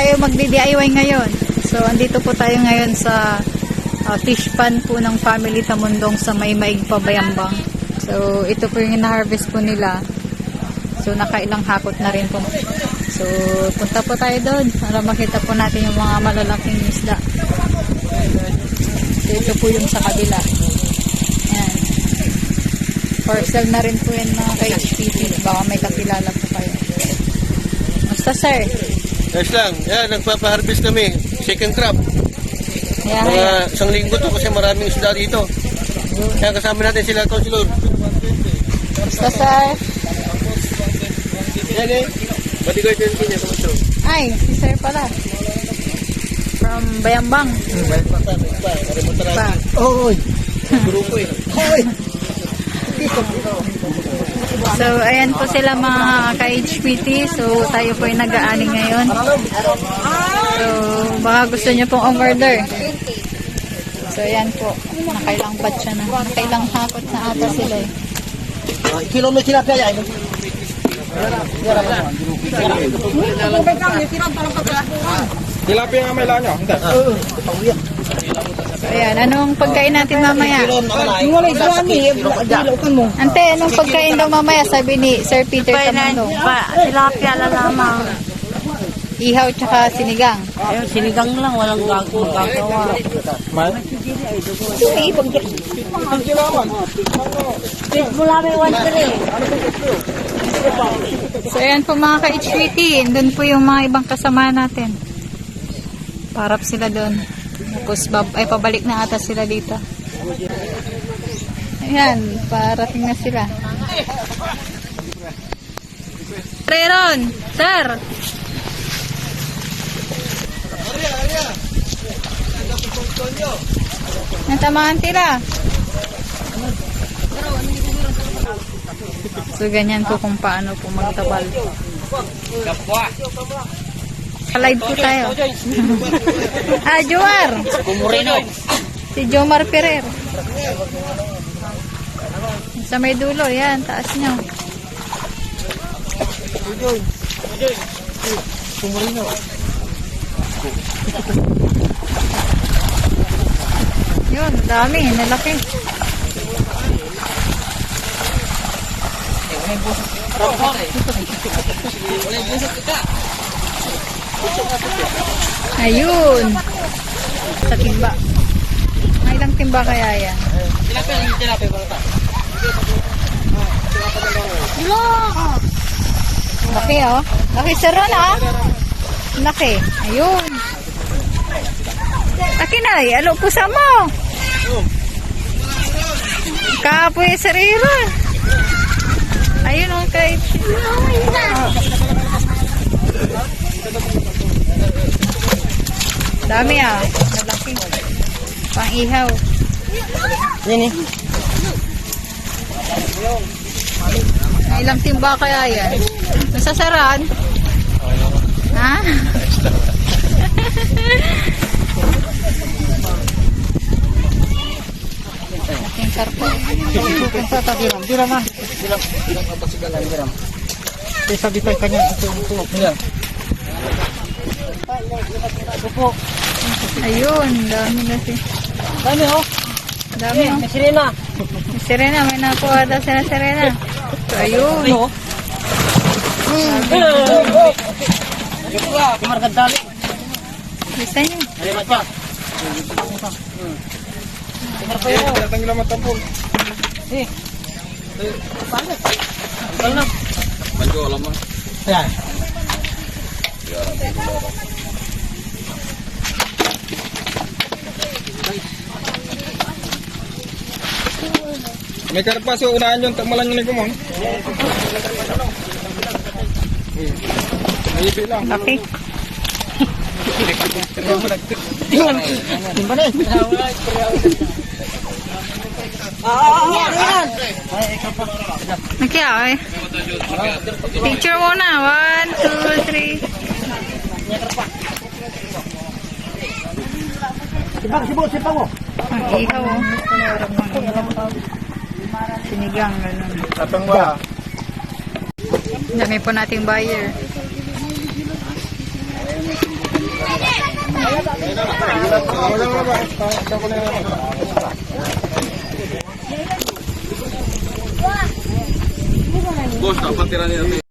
tayo magdi-DIY ngayon. So, andito po tayo ngayon sa fish pan po ng family Tamundong sa Maymaig pa, Bayambang. So, ito po yung ina-harvest po nila. So, nakailang hakot na rin po. So, punta po tayo doon para makita po natin yung mga malalaking isda. So, ito po yung sa kabila. Ayan. For sale na rin po yan mga ka-HPP. Baka may kakilala po kayo. Basta sir? Yes lang. Yan, nagpapa-harvest kami. Second crop. Yeah, Mga isang linggo to kasi maraming isda dito. Kaya kasama natin sila, Councilor. Basta sir? Yan eh. Bodyguard din niya, Councilor. Ay, si sir pala. From Bayambang. Pa. Oy. Grupo eh. Oy. So, ayan po sila mga ka-HPT. So, tayo po ay nag-aaning ngayon. So, baka gusto nyo pong order. So, ayan po. Nakailang batch na. Nakailang hakot na ata sila eh. Kilo mo sila kaya eh. Tilapia nga may lanyo. Hindi. So, ayan. Anong pagkain natin mamaya? Ante, anong pagkain daw mamaya? Sabi ni Sir Peter Tamundong. Tilapia na lamang. Ihaw tsaka sinigang. Ayun, sinigang lang, walang gagawa. May? Mula may 1-3. So, ayan po mga ka-HPT. Doon po yung mga ibang kasama natin. Parap sila doon. Tapos, pabalik na ata sila dito. Ayan, parating na sila. Reron, sir! Natamaan tira. So, ganyan po kung paano po magtabal. Live po tayo. Jomar. Si Jomar Ferrer. Sa may dulo, yan, taas nyo. Yun, dami, nalaki. Ayun. Sa timba. May ilang timba kaya yan? Laki oh. Laki sir Ron ah. Laki. Ayun. Laki na eh. Alo po sa mo. Kapoy sir Ron. Ayun oh kay. Dami ah. Malaki. Pang-ihaw. Yan eh. Ilang timba kaya yan? Nasasaran? Ha? Laking karpo. Diram ah. Diram apa segala diram. Bisa kanya itu. Ya. Ayun, dami kasi. Dami oh. Dami oh. May sirena. Serena, may nakuha daw sa Serena. So, ayun. Kumaragad dali. Bisa nyo. Alimat pa. Datang nila matampol. Eh. Paano? Ikaw na. Maju alam mo. Yan. May karpa so unahan yung tagmalan nyo ni kumong. May ipi lang. Laki. Timba na eh. Nagya eh. Picture muna. 1, 2, 3. Sibang mo. Ang ihaw oh. Sinigang, ganun. Atang ba? Dami po nating buyer. Boss, dapat tira niya.